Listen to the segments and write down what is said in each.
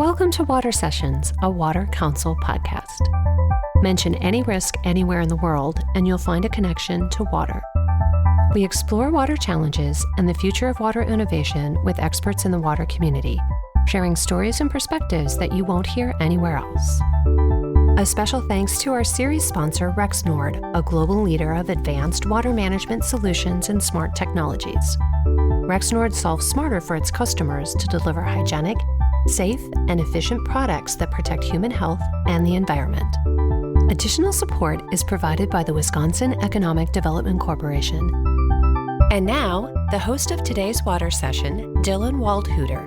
Welcome to Water Sessions, a Water Council podcast. Mention any risk anywhere in the world, and you'll find a connection to water. We explore water challenges and the future of water innovation with experts in the water community, sharing stories and perspectives that you won't hear anywhere else. A special thanks to our series sponsor, Rexnord, a global leader of advanced water management solutions and smart technologies. Rexnord solves smarter for its customers to deliver hygienic, safe, and efficient products that protect human health and the environment. Additional support is provided by the Wisconsin Economic Development Corporation. And now, the host of today's water session, Dylan Waldhuter.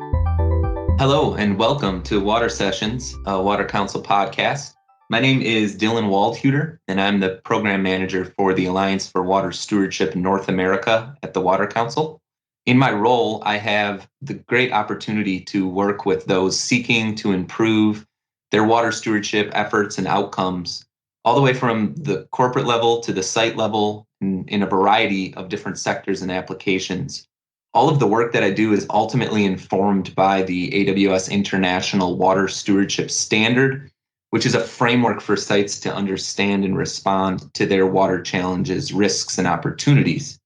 Hello, and welcome to Water Sessions, a Water Council podcast. My name is Dylan Waldhuter, and I'm the program manager for the Alliance for Water Stewardship in North America at the Water Council. In my role, I have the great opportunity to work with those seeking to improve their water stewardship efforts and outcomes, all the way from the corporate level to the site level in a variety of different sectors and applications. All of the work that I do is ultimately informed by the AWS International Water Stewardship Standard, which is a framework for sites to understand and respond to their water challenges, risks, and opportunities.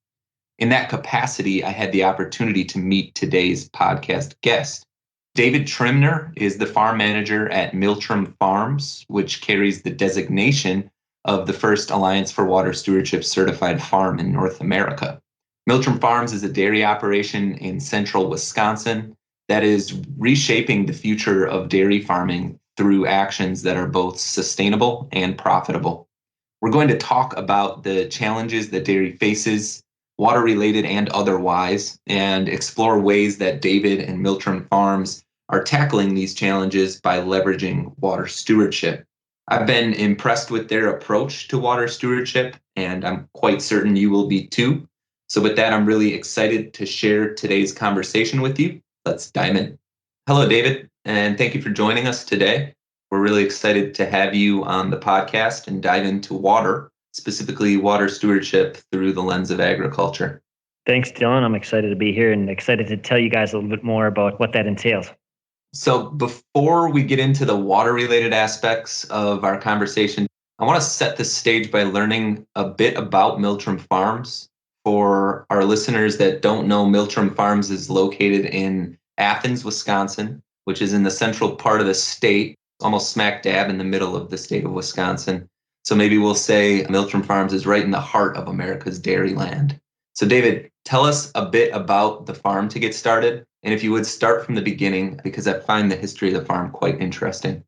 In that capacity, I had the opportunity to meet today's podcast guest. David Trimner is the farm manager at Miltrim Farms, which carries the designation of the first Alliance for Water Stewardship certified farm in North America. Miltrim Farms is a dairy operation in central Wisconsin that is reshaping the future of dairy farming through actions that are both sustainable and profitable. We're going to talk about the challenges that dairy faces, water-related and otherwise, and explore ways that David and Miltrim Farms are tackling these challenges by leveraging water stewardship. I've been impressed with their approach to water stewardship, and I'm quite certain you will be too. So with that, I'm really excited to share today's conversation with you. Let's dive in. Hello, David, and thank you for joining us today. We're really excited to have you on the podcast and dive into water, specifically water stewardship through the lens of agriculture. Thanks, Dylan. I'm excited to be here and excited to tell you guys a little bit more about what that entails. So before we get into the water-related aspects of our conversation, I want to set the stage by learning a bit about Miltrim Farms. For our listeners that don't know, Miltrim Farms is located in Athens, Wisconsin, which is in the central part of the state, almost smack dab in the middle of the state of Wisconsin. So maybe we'll say Miltrim Farms is right in the heart of America's dairy land. So David, tell us a bit about the farm to get started. And if you would start from the beginning, because I find the history of the farm quite interesting.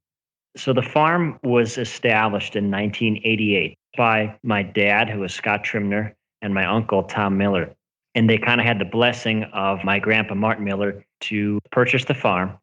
So the farm was established in 1988 by my dad, who was Scott Trimner, and my uncle, Tom Miller. And they kind of had the blessing of my grandpa, Martin Miller, to purchase the farm.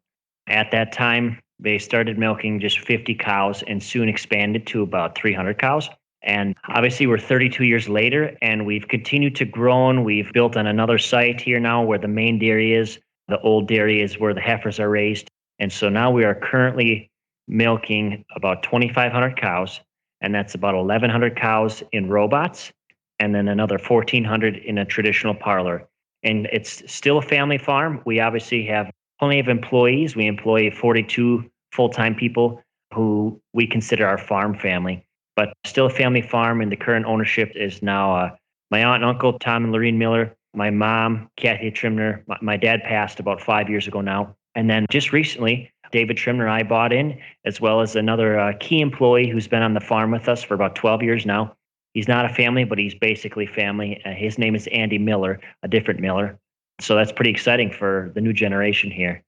At that time, they started milking just 50 cows and soon expanded to about 300 cows. And obviously, we're 32 years later, and we've continued to grow. We've built on another site here now where the main dairy is. The old dairy is where the heifers are raised. And so now we are currently milking about 2,500 cows, and that's about 1,100 cows in robots, and then another 1,400 in a traditional parlor. And it's still a family farm. We obviously have plenty of employees. We employ 42 full-time people who we consider our farm family, but still a family farm. And the current ownership is now my aunt and uncle, Tom and Lorene Miller, my mom, Kathy Trimner. My dad passed about 5 years ago now. And then just recently, David Trimner, I bought in, as well as another key employee who's been on the farm with us for about 12 years now. He's not a family, but he's basically family. His name is Andy Miller, a different Miller. So that's pretty exciting for the new generation here.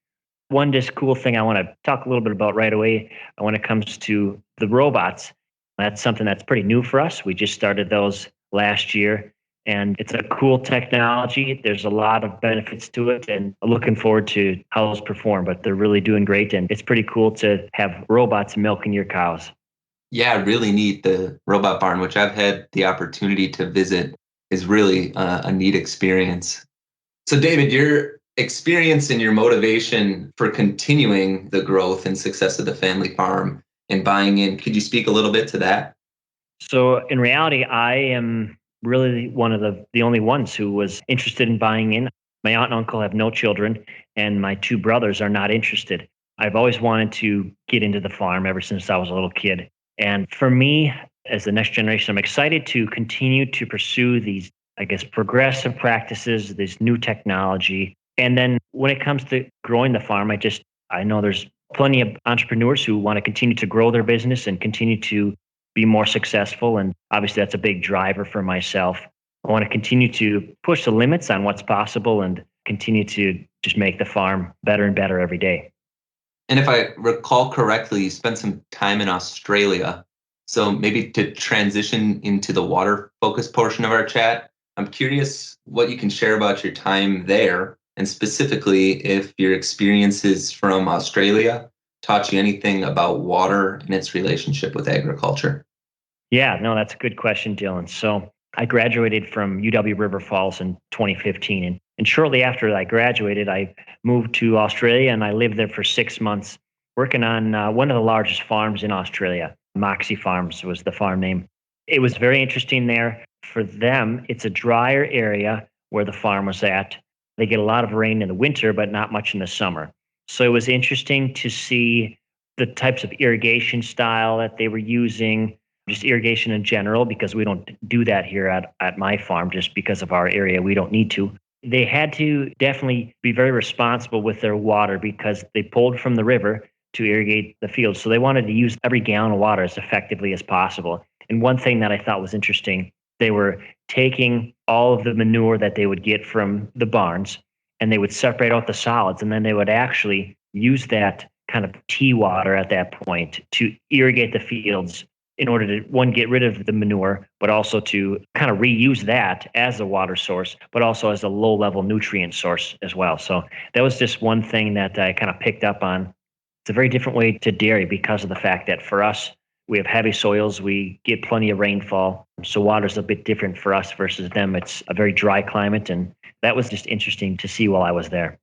One just cool thing I want to talk a little bit about right away when it comes to the robots. That's something that's pretty new for us. We just started those last year, and it's a cool technology. There's a lot of benefits to it, and I'm looking forward to how those perform, but they're really doing great, and it's pretty cool to have robots milking your cows. Yeah, really neat. The robot barn, which I've had the opportunity to visit, is really a neat experience. So David, your experience and your motivation for continuing the growth and success of the family farm and buying in, could you speak a little bit to that? So in reality, I am really one of the only ones who was interested in buying in. My aunt and uncle have no children, and my two brothers are not interested. I've always wanted to get into the farm ever since I was a little kid. And for me, as the next generation, I'm excited to continue to pursue these, I guess, progressive practices, this new technology. And then when it comes to growing the farm, I know there's plenty of entrepreneurs who want to continue to grow their business and continue to be more successful. And obviously, that's a big driver for myself. I want to continue to push the limits on what's possible and continue to just make the farm better and better every day. And if I recall correctly, you spent some time in Australia. So maybe to transition into the water focus portion of our chat, I'm curious what you can share about your time there, and specifically if your experiences from Australia taught you anything about water and its relationship with agriculture. Yeah, no, that's a good question, Dylan. So I graduated from UW River Falls in 2015. And shortly after I graduated, I moved to Australia and I lived there for 6 months working on one of the largest farms in Australia. Moxie Farms was the farm name. It was very interesting there. For them, it's a drier area where the farm was at. They get a lot of rain in the winter, but not much in the summer. So it was interesting to see the types of irrigation style that they were using, just irrigation in general, because we don't do that here at my farm just because of our area. We don't need to. They had to definitely be very responsible with their water because they pulled from the river to irrigate the fields. So they wanted to use every gallon of water as effectively as possible. And one thing that I thought was interesting, they were taking all of the manure that they would get from the barns and they would separate out the solids, and then they would actually use that kind of tea water at that point to irrigate the fields in order to, one, get rid of the manure, but also to kind of reuse that as a water source, but also as a low level nutrient source as well. So that was just one thing that I kind of picked up on. It's a very different way to dairy because of the fact that for us, we have heavy soils, we get plenty of rainfall. So water's a bit different for us versus them. It's a very dry climate. And that was just interesting to see while I was there.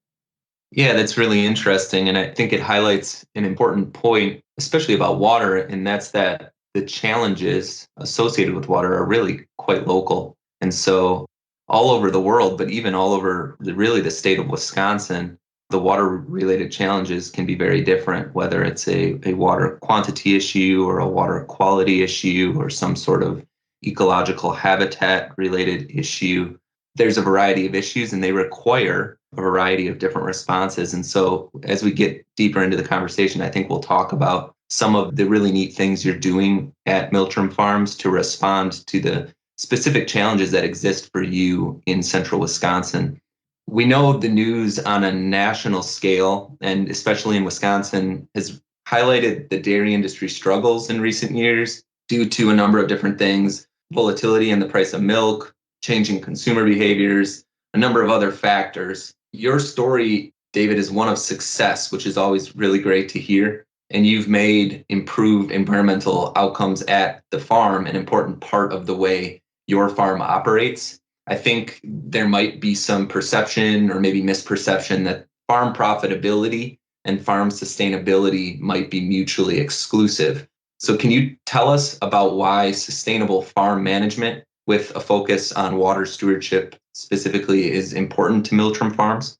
Yeah, that's really interesting. And I think it highlights an important point, especially about water, and that's that the challenges associated with water are really quite local. And so all over the world, but even all over really the state of Wisconsin, the water related challenges can be very different, whether it's a water quantity issue or a water quality issue or some sort of ecological habitat related issue. There's a variety of issues and they require a variety of different responses. And so as we get deeper into the conversation, I think we'll talk about some of the really neat things you're doing at Miltrim Farms to respond to the specific challenges that exist for you in central Wisconsin. We know the news on a national scale, and especially in Wisconsin, has highlighted the dairy industry struggles in recent years due to a number of different things: volatility in the price of milk, changing consumer behaviors, a number of other factors. Your story, David, is one of success, which is always really great to hear. And you've made improved environmental outcomes at the farm an important part of the way your farm operates. I think there might be some perception or maybe misperception that farm profitability and farm sustainability might be mutually exclusive. So can you tell us about why sustainable farm management with a focus on water stewardship specifically is important to Miltrim Farms?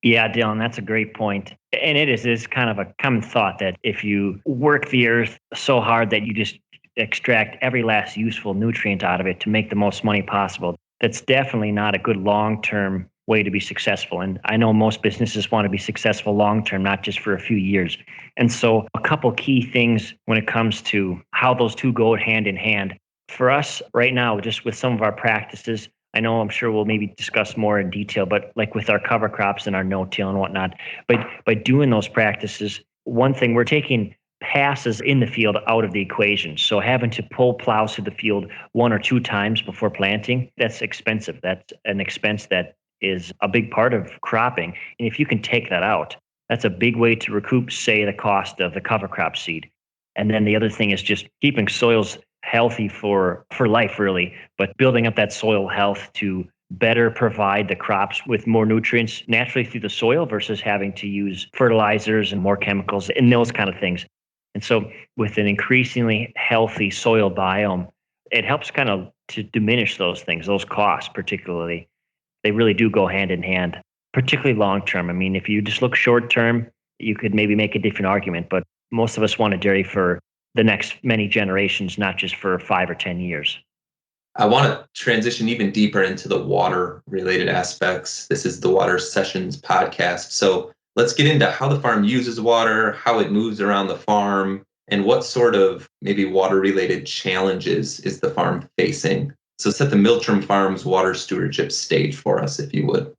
Yeah, Dylan, that's a great point. And it is kind of a common thought that if you work the earth so hard that you just extract every last useful nutrient out of it to make the most money possible, that's definitely not a good long-term way to be successful. And I know most businesses want to be successful long-term, not just for a few years. And so a couple key things when it comes to how those two go hand in hand. For us right now, just with some of our practices, I know I'm sure we'll maybe discuss more in detail, but like with our cover crops and our no-till and whatnot, but by doing those practices, one thing, we're taking passes in the field out of the equation. So having to pull plows through the field one or two times before planting, that's expensive. That's an expense that is a big part of cropping. And if you can take that out, that's a big way to recoup, say, the cost of the cover crop seed. And then the other thing is just keeping soils healthy for life, really, but building up that soil health to better provide the crops with more nutrients naturally through the soil versus having to use fertilizers and more chemicals and those kind of things. And so with an increasingly healthy soil biome, it helps kind of to diminish those things, those costs particularly. They really do go hand in hand, particularly long term. I mean, if you just look short term, you could maybe make a different argument, but most of us want a dairy for the next many generations, not just for 5 or 10 years. I want to transition even deeper into the water related aspects. This is the Water Sessions podcast. So let's get into how the farm uses water, how it moves around the farm, and what sort of maybe water related challenges is the farm facing. So set the Miltrim Farms water stewardship stage for us, if you would.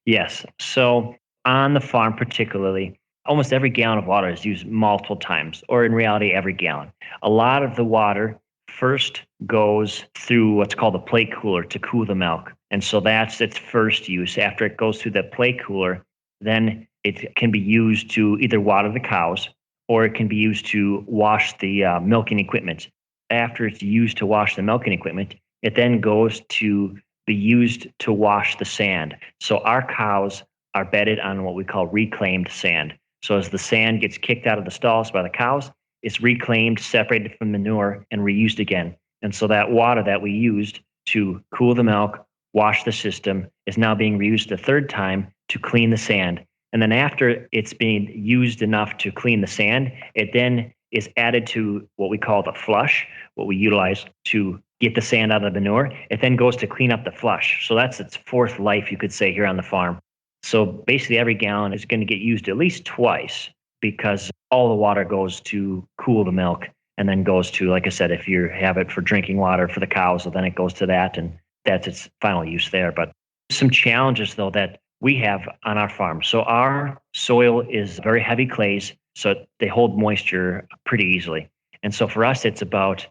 Yes. So on the farm, particularly, almost every gallon of water is used multiple times, or in reality, every gallon. A lot of the water first goes through what's called a plate cooler to cool the milk. And so that's its first use. After it goes through the plate cooler, then it can be used to either water the cows or it can be used to wash the milking equipment. After it's used to wash the milking equipment, it then goes to be used to wash the sand. So our cows are bedded on what we call reclaimed sand. So as the sand gets kicked out of the stalls by the cows, it's reclaimed, separated from manure, and reused again. And so that water that we used to cool the milk, wash the system, is now being reused a third time to clean the sand. And then after it's being used enough to clean the sand, it then is added to what we call the flush, what we utilize to get the sand out of the manure. It then goes to clean up the flush. So that's its fourth life, you could say, here on the farm. So basically every gallon is going to get used at least twice because all the water goes to cool the milk and then goes to, like I said, if you have it for drinking water for the cows, so then it goes to that and that's its final use there. But some challenges, though, that we have on our farm. So our soil is very heavy clays, so they hold moisture pretty easily. And so for us, it's about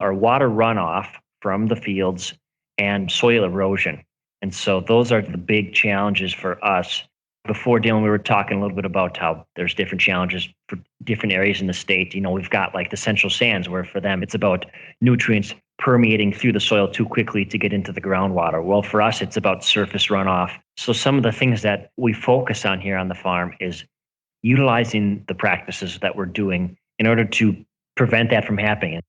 our water runoff from the fields and soil erosion. And so those are the big challenges for us. Before, Dylan, we were talking a little bit about how there's different challenges for different areas in the state. You know, we've got like the central sands where for them, it's about nutrients permeating through the soil too quickly to get into the groundwater. Well, for us, it's about surface runoff. So some of the things that we focus on here on the farm is utilizing the practices that we're doing in order to prevent that from happening.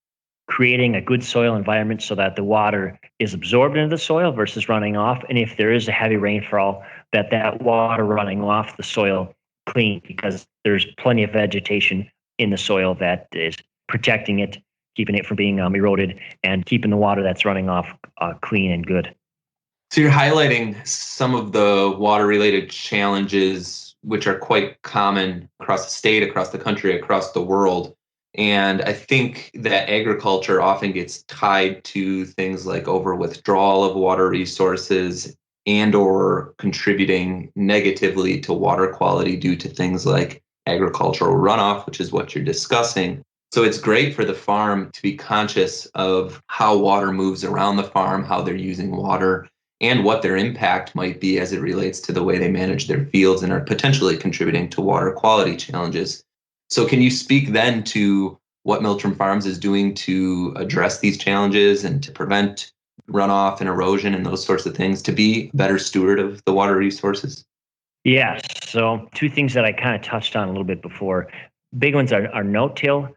Creating a good soil environment so that the water is absorbed into the soil versus running off. And if there is a heavy rainfall, that water running off the soil clean because there's plenty of vegetation in the soil that is protecting it, keeping it from being eroded, and keeping the water that's running off clean and good. So you're highlighting some of the water-related challenges, which are quite common across the state, across the country, across the world. And I think that agriculture often gets tied to things like over withdrawal of water resources and or contributing negatively to water quality due to things like agricultural runoff, which is what you're discussing. So it's great for the farm to be conscious of how water moves around the farm, how they're using water, and what their impact might be as it relates to the way they manage their fields and are potentially contributing to water quality challenges. So can you speak then to what Miltrim Farms is doing to address these challenges and to prevent runoff and erosion and those sorts of things, to be a better steward of the water resources? Yes. So two things that I kind of touched on a little bit before. Big ones are no-till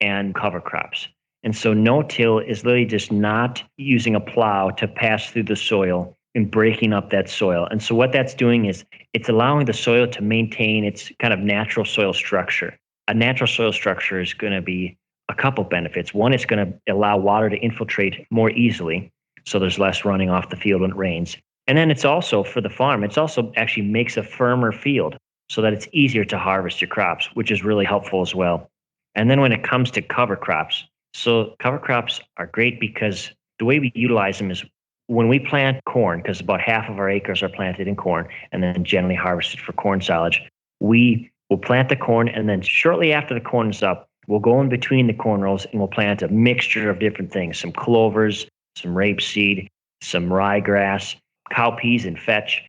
and cover crops. And so no-till is literally just not using a plow to pass through the soil and breaking up that soil. And so what that's doing is it's allowing the soil to maintain its kind of natural soil structure. A natural soil structure is going to be a couple benefits. One, it's going to allow water to infiltrate more easily, so there's less running off the field when it rains. And then it's also, for the farm, it's also actually makes a firmer field so that it's easier to harvest your crops, which is really helpful as well. And then when it comes to cover crops, so cover crops are great because the way we utilize them is when we plant corn, because about half of our acres are planted in corn and then generally harvested for corn silage, we will plant the corn, and then shortly after the corn is up, we'll go in between the corn rows and we'll plant a mixture of different things, some clovers, some rapeseed, some ryegrass, cowpeas, and fetch.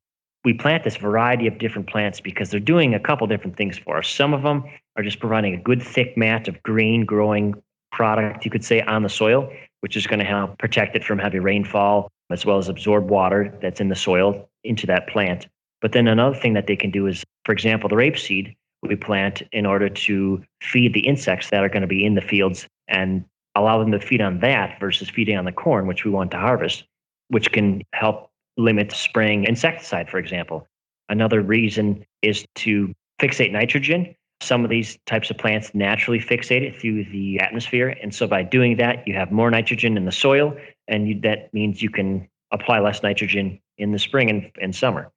We plant this variety of different plants because they're doing a couple different things for us. Some of them are just providing a good thick mat of green growing product, you could say, on the soil, which is going to help protect it from heavy rainfall, as well as absorb water that's in the soil into that plant. But then another thing that they can do is, for example, the rapeseed we plant in order to feed the insects that are going to be in the fields and allow them to feed on that versus feeding on the corn, which we want to harvest, which can help limit spraying insecticide, for example. Another reason is to fixate nitrogen. Some of these types of plants naturally fixate it through the atmosphere. And so by doing that, you have more nitrogen in the soil, and that means you can apply less nitrogen in the spring and summer.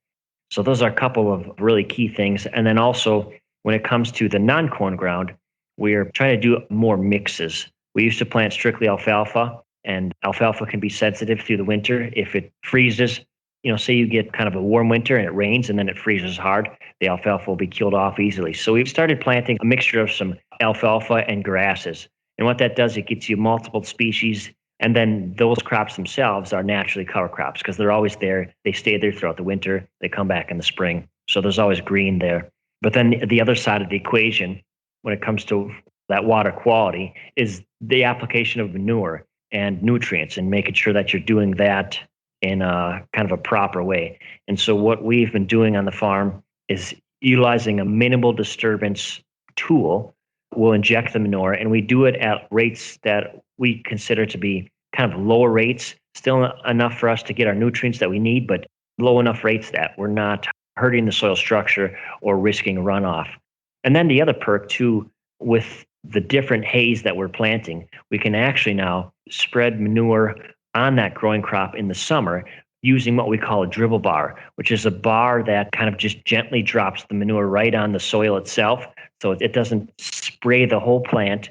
So those are a couple of really key things. And then also, when it comes to the non-corn ground, we're trying to do more mixes. We used to plant strictly alfalfa, and alfalfa can be sensitive through the winter. If it freezes, say you get kind of a warm winter and it rains and then it freezes hard, the alfalfa will be killed off easily. So we've started planting a mixture of some alfalfa and grasses. And what that does, it gets you multiple species. And then those crops themselves are naturally cover crops because they're always there. They stay there throughout the winter. They come back in the spring. So there's always green there. But then the other side of the equation, when it comes to that water quality, is the application of manure and nutrients and making sure that you're doing that in a kind of a proper way. And so what we've been doing on the farm is utilizing a minimal disturbance tool. We'll inject the manure, and we do it at rates that we consider to be kind of lower rates, still enough for us to get our nutrients that we need, but low enough rates that we're not hurting the soil structure or risking runoff. And then the other perk too, with the different hays that we're planting, we can actually now spread manure on that growing crop in the summer using what we call a dribble bar, which is a bar that kind of just gently drops the manure right on the soil itself. So it doesn't spray the whole plant.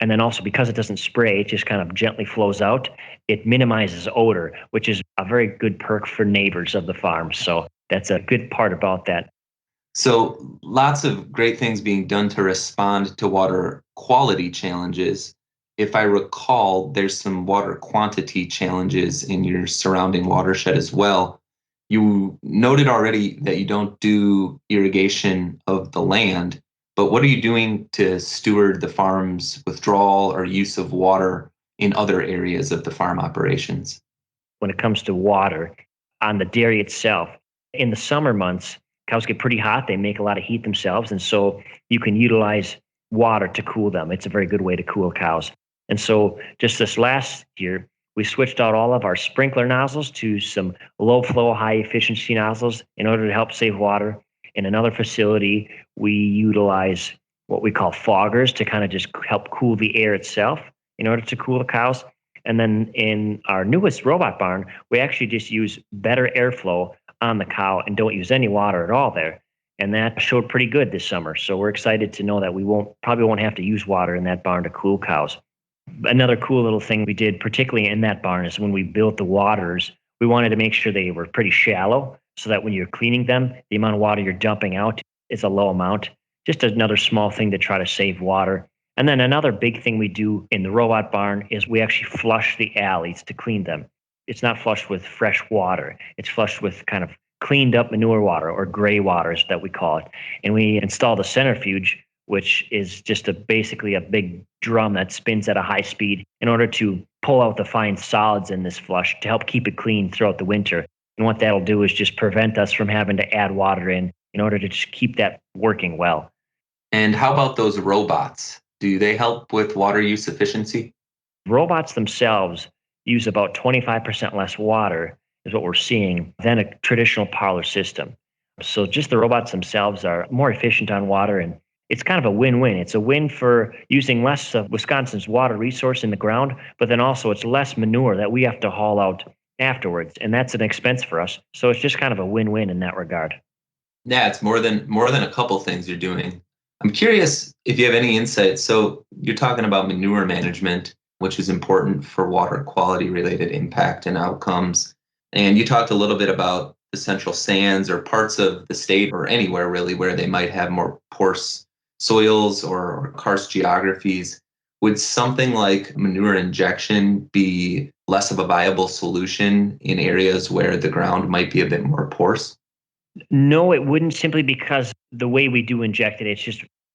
And then also because it doesn't spray, it just kind of gently flows out. It minimizes odor, which is a very good perk for neighbors of the farm. So that's a good part about that. So lots of great things being done to respond to water quality challenges. If I recall, there's some water quantity challenges in your surrounding watershed as well. You noted already that you don't do irrigation of the land, but what are you doing to steward the farm's withdrawal or use of water in other areas of the farm operations? When it comes to water on the dairy itself, in the summer months, cows get pretty hot. They make a lot of heat themselves. And so you can utilize water to cool them. It's a very good way to cool cows. And so just this last year, we switched out all of our sprinkler nozzles to some low flow, high efficiency nozzles in order to help save water. In another facility, we utilize what we call foggers to kind of just help cool the air itself in order to cool the cows. And then in our newest robot barn, we actually just use better airflow on the cow and don't use any water at all there. And that showed pretty good this summer. So we're excited to know that we probably won't have to use water in that barn to cool cows. Another cool little thing we did, particularly in that barn, is when we built the waters, we wanted to make sure they were pretty shallow so that when you're cleaning them, the amount of water you're dumping out is a low amount. Just another small thing to try to save water. And then another big thing we do in the robot barn is we actually flush the alleys to clean them. It's not flushed with fresh water. It's flushed with kind of cleaned up manure water or gray waters that we call it. And we install the centrifuge, which is just basically a big drum that spins at a high speed in order to pull out the fine solids in this flush to help keep it clean throughout the winter. And what that'll do is just prevent us from having to add water in order to just keep that working well. And how about those robots? Do they help with water use efficiency? Robots themselves use about 25% less water is what we're seeing than a traditional parlor system. So just the robots themselves are more efficient on water, and it's kind of a win-win. It's a win for using less of Wisconsin's water resource in the ground, but then also it's less manure that we have to haul out afterwards, and that's an expense for us. So it's just kind of a win-win in that regard. Yeah, it's more than a couple things you're doing. I'm curious if you have any insights. So you're talking about manure management, which is important for water quality related impact and outcomes. And you talked a little bit about the central sands or parts of the state or anywhere really where they might have more porous soils or karst geographies. Would something like manure injection be less of a viable solution in areas where the ground might be a bit more porous? No, it wouldn't, simply because the way we do inject it,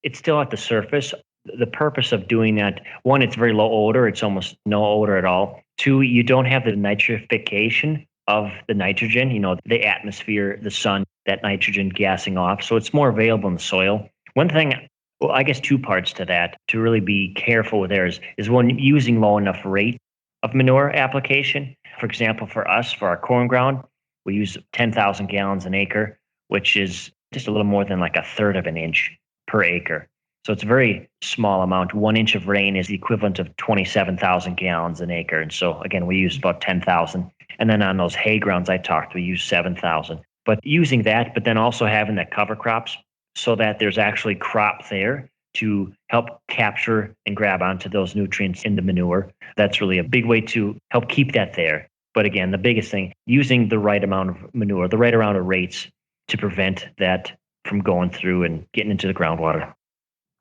it's still at the surface. The purpose of doing that, one, it's very low odor. It's almost no odor at all. Two, you don't have the nitrification of the nitrogen, the atmosphere, the sun, that nitrogen gassing off. So it's more available in the soil. One thing, well, I guess two parts to that to really be careful with there is one, using low enough rate of manure application. For example, for us, for our corn ground, we use 10,000 gallons an acre, which is just a little more than like a third of an inch per acre. So it's a very small amount. 1 inch of rain is the equivalent of 27,000 gallons an acre. And so again, we use about 10,000. And then on those hay grounds I talked, we use 7,000. But using that, but then also having the cover crops so that there's actually crop there to help capture and grab onto those nutrients in the manure. That's really a big way to help keep that there. But again, the biggest thing, using the right amount of manure, the right amount of rates to prevent that from going through and getting into the groundwater.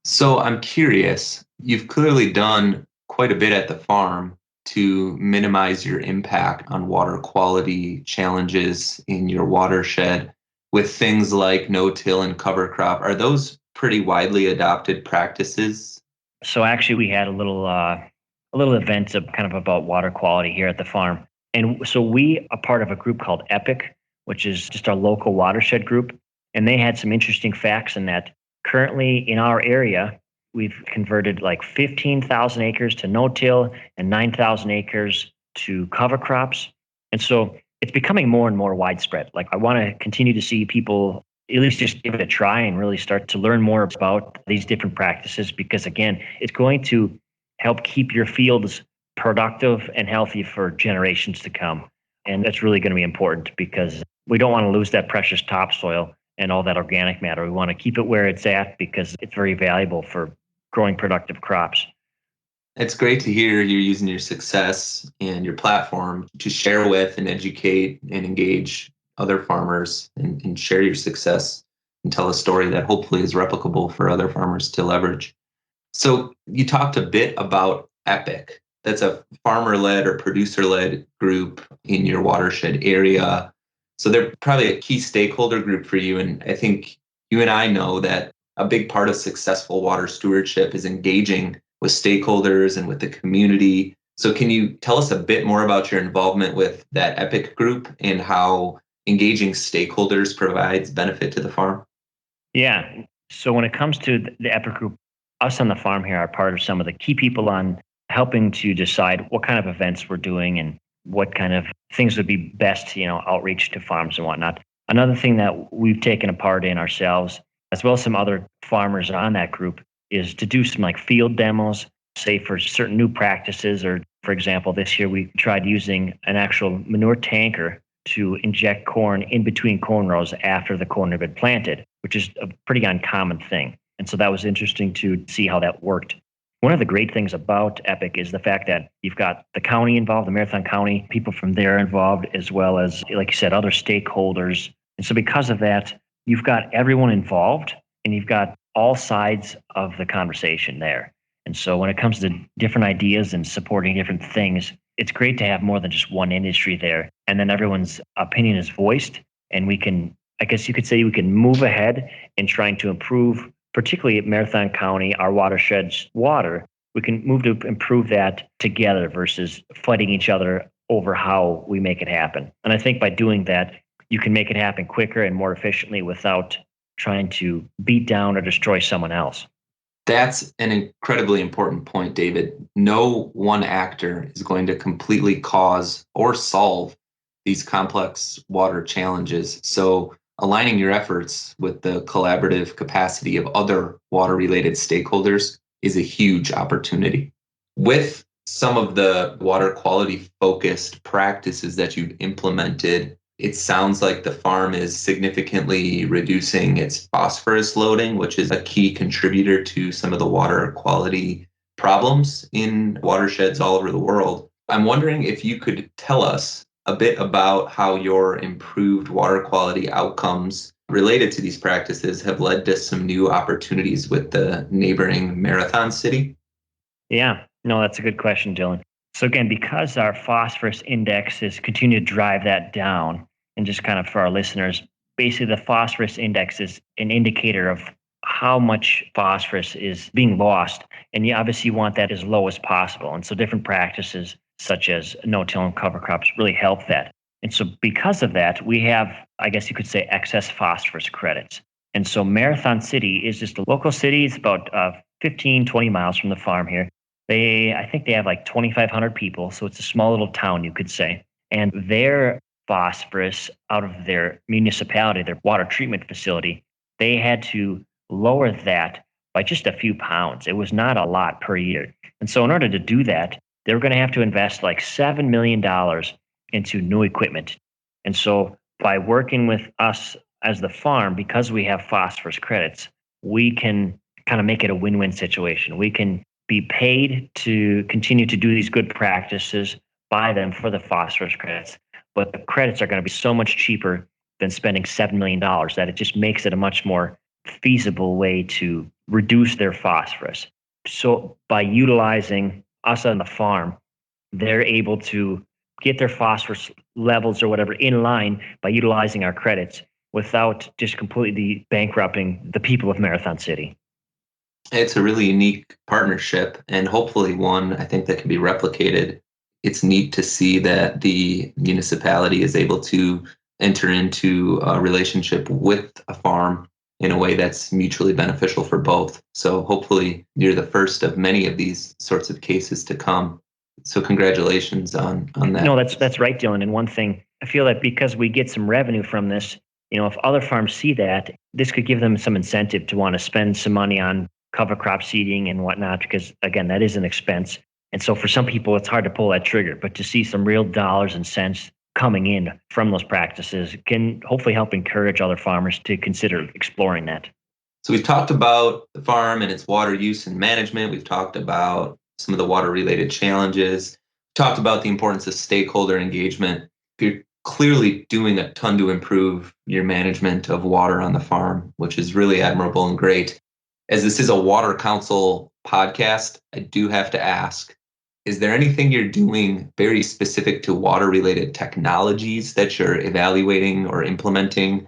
So I'm curious, you've clearly done quite a bit at the farm to minimize your impact on water quality challenges in your watershed with things like no-till and cover crop. Are those pretty widely adopted practices? So actually, we had a little event of kind of about water quality here at the farm, and so we are part of a group called EPIC, which is just our local watershed group, and they had some interesting facts in that. Currently, in our area, we've converted like 15,000 acres to no-till and 9,000 acres to cover crops, and so it's becoming more and more widespread. Like I want to continue to see people at least just give it a try and really start to learn more about these different practices because, again, it's going to help keep your fields productive and healthy for generations to come. And that's really going to be important because we don't want to lose that precious topsoil and all that organic matter. We want to keep it where it's at because it's very valuable for growing productive crops. It's great to hear you're using your success and your platform to share with and educate and engage other farmers and share your success and tell a story that hopefully is replicable for other farmers to leverage. So you talked a bit about EPIC. That's a farmer-led or producer-led group in your watershed area. So they're probably a key stakeholder group for you. And I think you and I know that a big part of successful water stewardship is engaging with stakeholders and with the community. So can you tell us a bit more about your involvement with that EPIC group and how engaging stakeholders provides benefit to the farm? Yeah. So when it comes to the EPIC group, us on the farm here are part of some of the key people on helping to decide what kind of events we're doing and what kind of things would be best, outreach to farms and whatnot. Another thing that we've taken a part in ourselves, as well as some other farmers on that group, is to do some like field demos, say for certain new practices. Or for example, this year we tried using an actual manure tanker to inject corn in between corn rows after the corn had been planted, which is a pretty uncommon thing. And so that was interesting to see how that worked. One of the great things about EPIC is the fact that you've got the county involved, the Marathon County, people from there involved, as well as, like you said, other stakeholders. And so because of that, you've got everyone involved and you've got all sides of the conversation there. And so when it comes to different ideas and supporting different things, it's great to have more than just one industry there. And then everyone's opinion is voiced. And we can, I guess you could say, we can move ahead in trying to improve, particularly at Marathon County, our watershed's water. We can move to improve that together versus fighting each other over how we make it happen. And I think by doing that, you can make it happen quicker and more efficiently without trying to beat down or destroy someone else. That's an incredibly important point, David. No one actor is going to completely cause or solve these complex water challenges. So aligning your efforts with the collaborative capacity of other water-related stakeholders is a huge opportunity. With some of the water quality focused practices that you've implemented, it sounds like the farm is significantly reducing its phosphorus loading, which is a key contributor to some of the water quality problems in watersheds all over the world. I'm wondering if you could tell us a bit about how your improved water quality outcomes related to these practices have led to some new opportunities with the neighboring Marathon city. Yeah, no, that's a good question, Dylan. So again, because our phosphorus index has continued to drive that down, and just kind of for our listeners, basically the phosphorus index is an indicator of how much phosphorus is being lost. And you obviously want that as low as possible. And so different practices such as no-till and cover crops really help that. And so because of that, we have, I guess you could say, excess phosphorus credits. And so Marathon City is just a local city. It's about 15, 20 miles from the farm here. I think they have like 2,500 people. So it's a small little town, you could say. And their phosphorus out of their municipality, their water treatment facility, they had to lower that by just a few pounds. It was not a lot per year. And so in order to do that, they were going to have to invest like $7 million into new equipment. And so by working with us as the farm, because we have phosphorus credits, we can kind of make it a win-win situation. We can be paid to continue to do these good practices, buy them for the phosphorus credits, but the credits are going to be so much cheaper than spending $7 million that it just makes it a much more feasible way to reduce their phosphorus. So by utilizing us on the farm, they're able to get their phosphorus levels or whatever in line by utilizing our credits without just completely bankrupting the people of Marathon City. It's a really unique partnership, and hopefully one I think that can be replicated. It's neat to see that the municipality is able to enter into a relationship with a farm in a way that's mutually beneficial for both. So hopefully you're the first of many of these sorts of cases to come. So congratulations on that. No, that's right, Dylan. And one thing, I feel that because we get some revenue from this, if other farms see that, this could give them some incentive to want to spend some money on cover crop seeding and whatnot, because again, that is an expense. And so for some people, it's hard to pull that trigger, but to see some real dollars and cents coming in from those practices can hopefully help encourage other farmers to consider exploring that. So we've talked about the farm and its water use and management. We've talked about some of the water related challenges. We've talked about the importance of stakeholder engagement. You're clearly doing a ton to improve your management of water on the farm, which is really admirable and great. As this is a Water Council podcast, I do have to ask, is there anything you're doing very specific to water-related technologies that you're evaluating or implementing?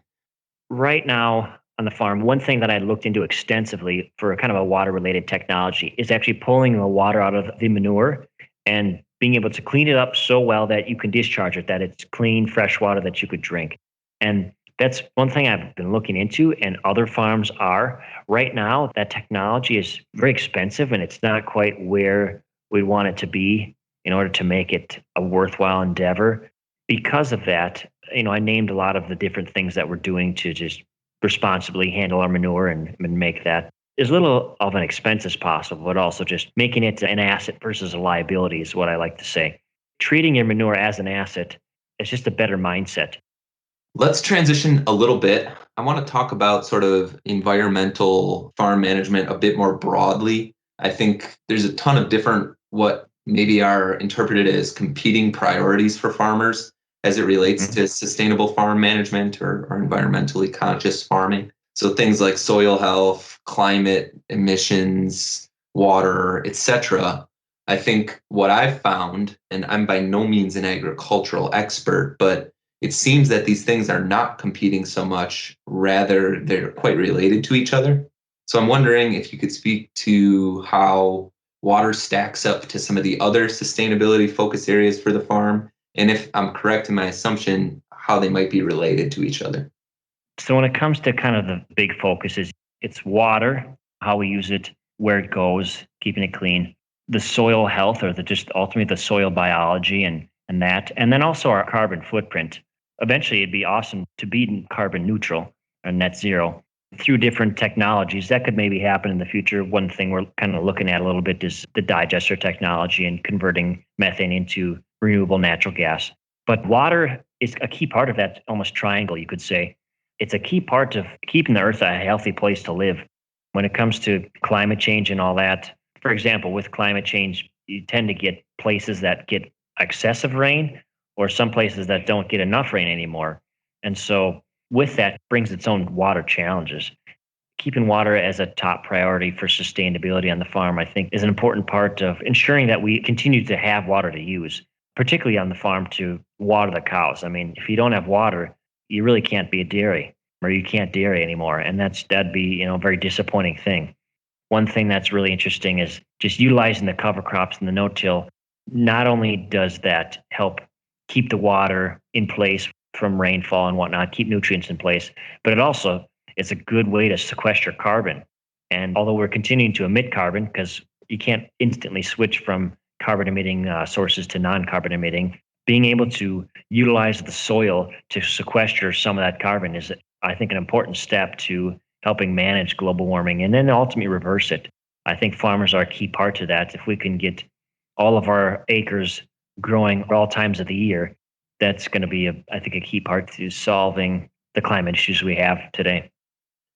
Right now on the farm, one thing that I looked into extensively for kind of a water-related technology is actually pulling the water out of the manure and being able to clean it up so well that you can discharge it, that it's clean, fresh water that you could drink. And that's one thing I've been looking into, and other farms are. Right now, that technology is very expensive, and it's not quite where we want it to be in order to make it a worthwhile endeavor. Because of that, I named a lot of the different things that we're doing to just responsibly handle our manure and make that as little of an expense as possible, but also just making it an asset versus a liability is what I like to say. Treating your manure as an asset is just a better mindset. Let's transition a little bit. I want to talk about sort of environmental farm management a bit more broadly. I think there's a ton of different what maybe are interpreted as competing priorities for farmers as it relates to sustainable farm management or environmentally conscious farming. So things like soil health, climate, emissions, water, etc. I think what I've found, and I'm by no means an agricultural expert, but it seems that these things are not competing so much, rather they're quite related to each other. So I'm wondering if you could speak to how water stacks up to some of the other sustainability focus areas for the farm, and if I'm correct in my assumption, how they might be related to each other. So when it comes to kind of the big focuses, it's water, how we use it, where it goes, keeping it clean, the soil health, or just ultimately the soil biology and that, and then also our carbon footprint. Eventually, it'd be awesome to be carbon neutral or net zero through different technologies. That could maybe happen in the future. One thing we're kind of looking at a little bit is the digester technology and converting methane into renewable natural gas. But water is a key part of that almost triangle, you could say. It's a key part of keeping the earth a healthy place to live. When it comes to climate change and all that, for example, with climate change, you tend to get places that get excessive rain or some places that don't get enough rain anymore. And so with that brings its own water challenges. Keeping water as a top priority for sustainability on the farm, I think, is an important part of ensuring that we continue to have water to use, particularly on the farm to water the cows. I mean, if you don't have water, you really can't be a dairy, or you can't dairy anymore. And that'd be, a very disappointing thing. One thing that's really interesting is just utilizing the cover crops and the no-till. Not only does that help keep the water in place from rainfall and whatnot, keep nutrients in place, but it's a good way to sequester carbon. And although we're continuing to emit carbon, because you can't instantly switch from carbon emitting sources to non-carbon emitting, being able to utilize the soil to sequester some of that carbon is, I think, an important step to helping manage global warming and then ultimately reverse it. I think farmers are a key part to that. If we can get all of our acres growing at all times of the year, that's going to be, I think, a key part to solving the climate issues we have today.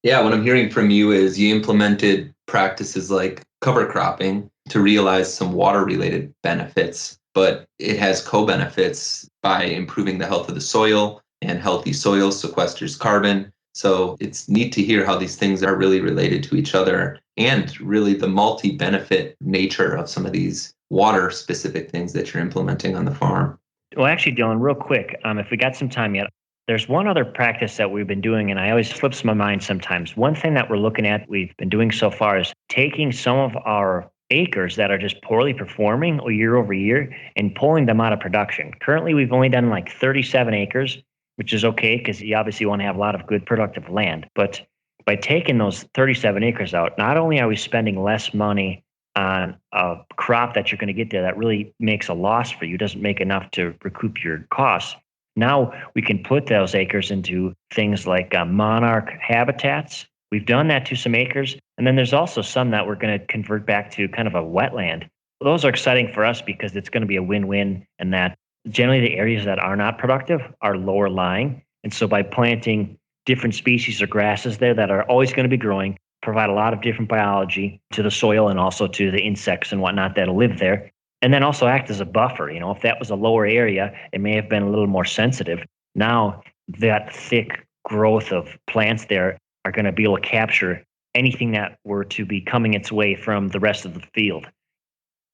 Yeah, what I'm hearing from you is you implemented practices like cover cropping to realize some water-related benefits, but it has co-benefits by improving the health of the soil, and healthy soil sequesters carbon. So it's neat to hear how these things are really related to each other and really the multi-benefit nature of some of these water-specific things that you're implementing on the farm. Well, actually, Dylan, real quick, if we got some time yet, there's one other practice that we've been doing, and I always slips my mind sometimes. One thing that we're looking at, we've been doing so far, is taking some of our acres that are just poorly performing year over year and pulling them out of production. Currently, we've only done like 37 acres, which is okay because you obviously want to have a lot of good productive land. But by taking those 37 acres out, not only are we spending less money on a crop that you're going to get there that really makes a loss for you, doesn't make enough to recoup your costs. Now we can put those acres into things like monarch habitats. We've done that to some acres. And then there's also some that we're going to convert back to kind of a wetland. Those are exciting for us because it's going to be a win-win, and that generally the areas that are not productive are lower lying. And so by planting different species or grasses there that are always going to be growing, provide a lot of different biology to the soil and also to the insects and whatnot that'll live there. And then also act as a buffer. If that was a lower area, it may have been a little more sensitive. Now that thick growth of plants there are going to be able to capture anything that were to be coming its way from the rest of the field.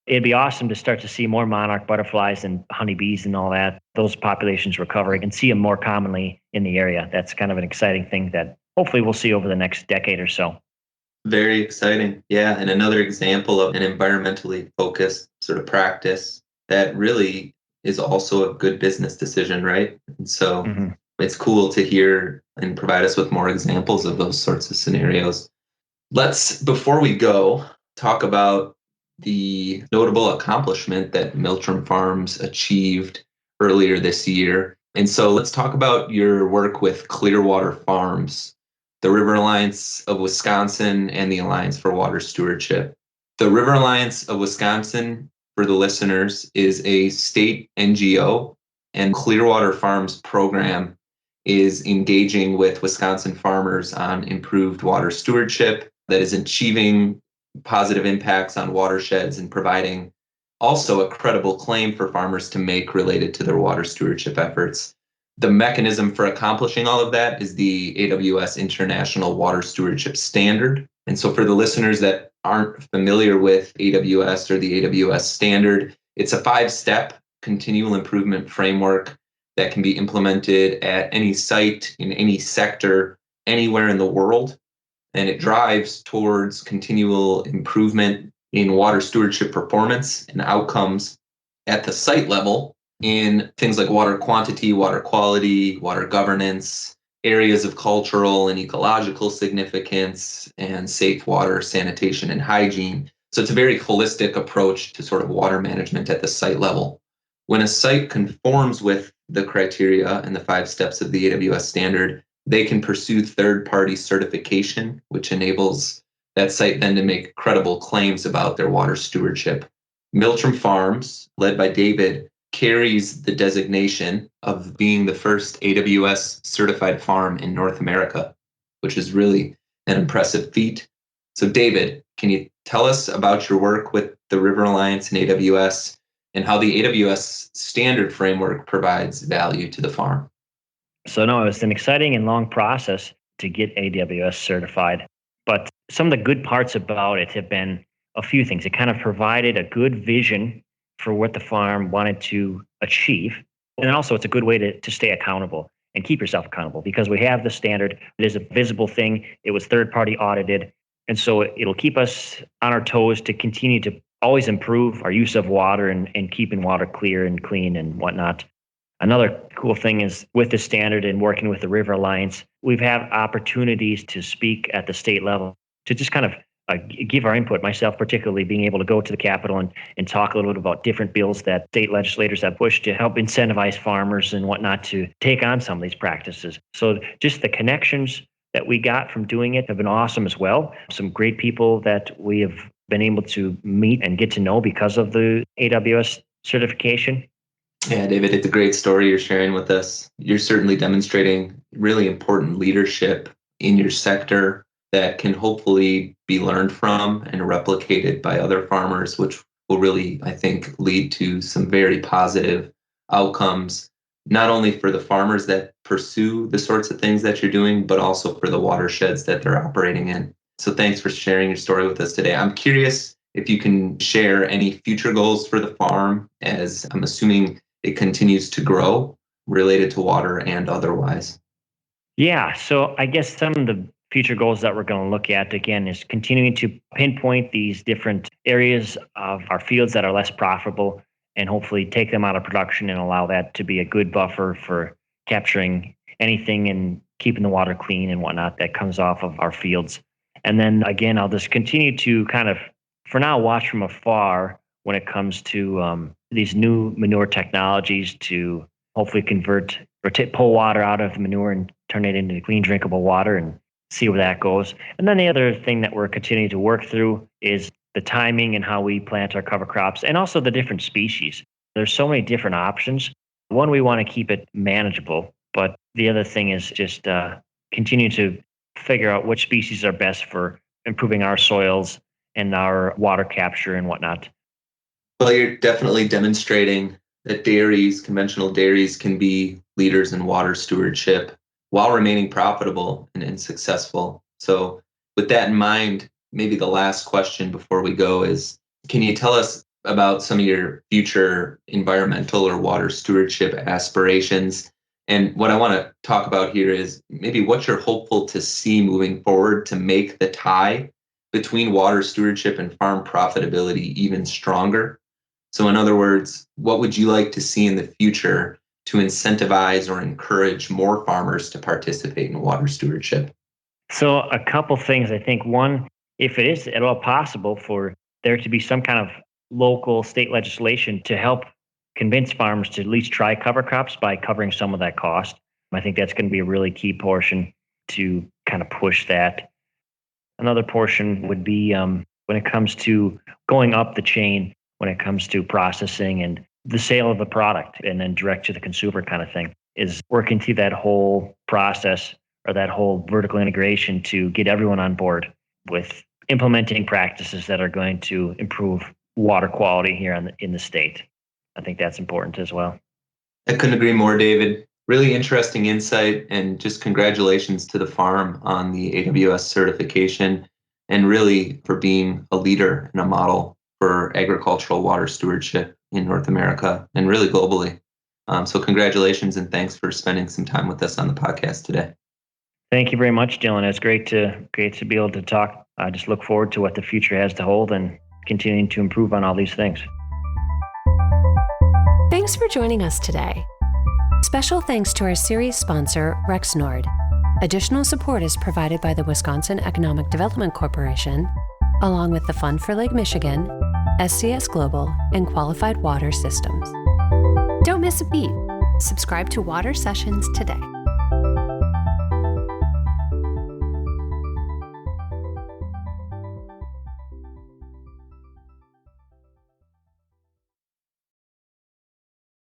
It'd be awesome to start to see more monarch butterflies and honeybees and all that, those populations recovering, and see them more commonly in the area. That's kind of an exciting thing that hopefully we'll see over the next decade or so. Very exciting. Yeah. And another example of an environmentally focused sort of practice that really is also a good business decision, right? And so It's cool to hear and provide us with more examples of those sorts of scenarios. Let's, before we go, talk about the notable accomplishment that Miltrim Farms achieved earlier this year. And so let's talk about your work with Clearwater Farms, the River Alliance of Wisconsin, and the Alliance for Water Stewardship. The River Alliance of Wisconsin, for the listeners, is a state NGO, and Clearwater Farms program is engaging with Wisconsin farmers on improved water stewardship that is achieving positive impacts on watersheds and providing also a credible claim for farmers to make related to their water stewardship efforts. The mechanism for accomplishing all of that is the AWS International Water Stewardship Standard. And so for the listeners that aren't familiar with AWS or the AWS standard, it's a 5-step continual improvement framework that can be implemented at any site, in any sector, anywhere in the world. And it drives towards continual improvement in water stewardship performance and outcomes at the site level in things like water quantity, water quality, water governance, areas of cultural and ecological significance, and safe water, sanitation, and hygiene. So it's a very holistic approach to sort of water management at the site level. When a site conforms with the criteria and the 5 steps of the AWS standard, they can pursue third-party certification, which enables that site then to make credible claims about their water stewardship. Miltrim Farms, led by David, carries the designation of being the first AWS certified farm in North America, which is really an impressive feat. So David, can you tell us about your work with the River Alliance and AWS and how the AWS standard framework provides value to the farm? So no, it was an exciting and long process to get AWS certified. But some of the good parts about it have been a few things. It kind of provided a good vision for what the farm wanted to achieve. And also it's a good way to stay accountable and keep yourself accountable because we have the standard. It is a visible thing. It was third-party audited. And so it'll keep us on our toes to continue to always improve our use of water and keeping water clear and clean and whatnot. Another cool thing is with the standard and working with the River Alliance, we've had opportunities to speak at the state level to just kind of give our input, myself particularly being able to go to the Capitol and talk a little bit about different bills that state legislators have pushed to help incentivize farmers and whatnot to take on some of these practices. So just the connections that we got from doing it have been awesome as well. Some great people that we have been able to meet and get to know because of the AWS certification. Yeah, David, it's a great story you're sharing with us. You're certainly demonstrating really important leadership in your sector that can hopefully be learned from and replicated by other farmers, which will really, I think, lead to some very positive outcomes, not only for the farmers that pursue the sorts of things that you're doing, but also for the watersheds that they're operating in. So thanks for sharing your story with us today. I'm curious if you can share any future goals for the farm, as I'm assuming it continues to grow related to water and otherwise. Yeah, so I guess some of the future goals that we're going to look at again is continuing to pinpoint these different areas of our fields that are less profitable and hopefully take them out of production and allow that to be a good buffer for capturing anything and keeping the water clean and whatnot that comes off of our fields. And then again, I'll just continue to kind of, for now, watch from afar when it comes to these new manure technologies to hopefully convert or pull water out of the manure and turn it into clean, drinkable water and see where that goes. And then the other thing that we're continuing to work through is the timing and how we plant our cover crops and also the different species. There's so many different options. One, we want to keep it manageable, but the other thing is just continue to figure out which species are best for improving our soils and our water capture and whatnot. Well, you're definitely demonstrating that dairies, conventional dairies, can be leaders in water stewardship while remaining profitable and successful. So with that in mind, maybe the last question before we go is, can you tell us about some of your future environmental or water stewardship aspirations? And what I want to talk about here is maybe what you're hopeful to see moving forward to make the tie between water stewardship and farm profitability even stronger. So in other words, what would you like to see in the future to incentivize or encourage more farmers to participate in water stewardship? So a couple things. I think one, if it is at all possible for there to be some kind of local state legislation to help convince farmers to at least try cover crops by covering some of that cost. I think that's going to be a really key portion to kind of push that. Another portion would be when it comes to going up the chain, when it comes to processing and the sale of the product and then direct to the consumer kind of thing, is working through that whole process or that whole vertical integration to get everyone on board with implementing practices that are going to improve water quality here in the state. I think that's important as well. I couldn't agree more, David. Really interesting insight, and just congratulations to the farm on the AWS certification and really for being a leader and a model for agricultural water stewardship in North America and really globally. So congratulations and thanks for spending some time with us on the podcast today. Thank you very much, Dylan. It's great to be able to talk. I just look forward to what the future has to hold and continuing to improve on all these things. Thanks for joining us today. Special thanks to our series sponsor, Rexnord. Additional support is provided by the Wisconsin Economic Development Corporation, along with the Fund for Lake Michigan, SCS Global, and Qualified Water Systems. Don't miss a beat. Subscribe to Water Sessions today.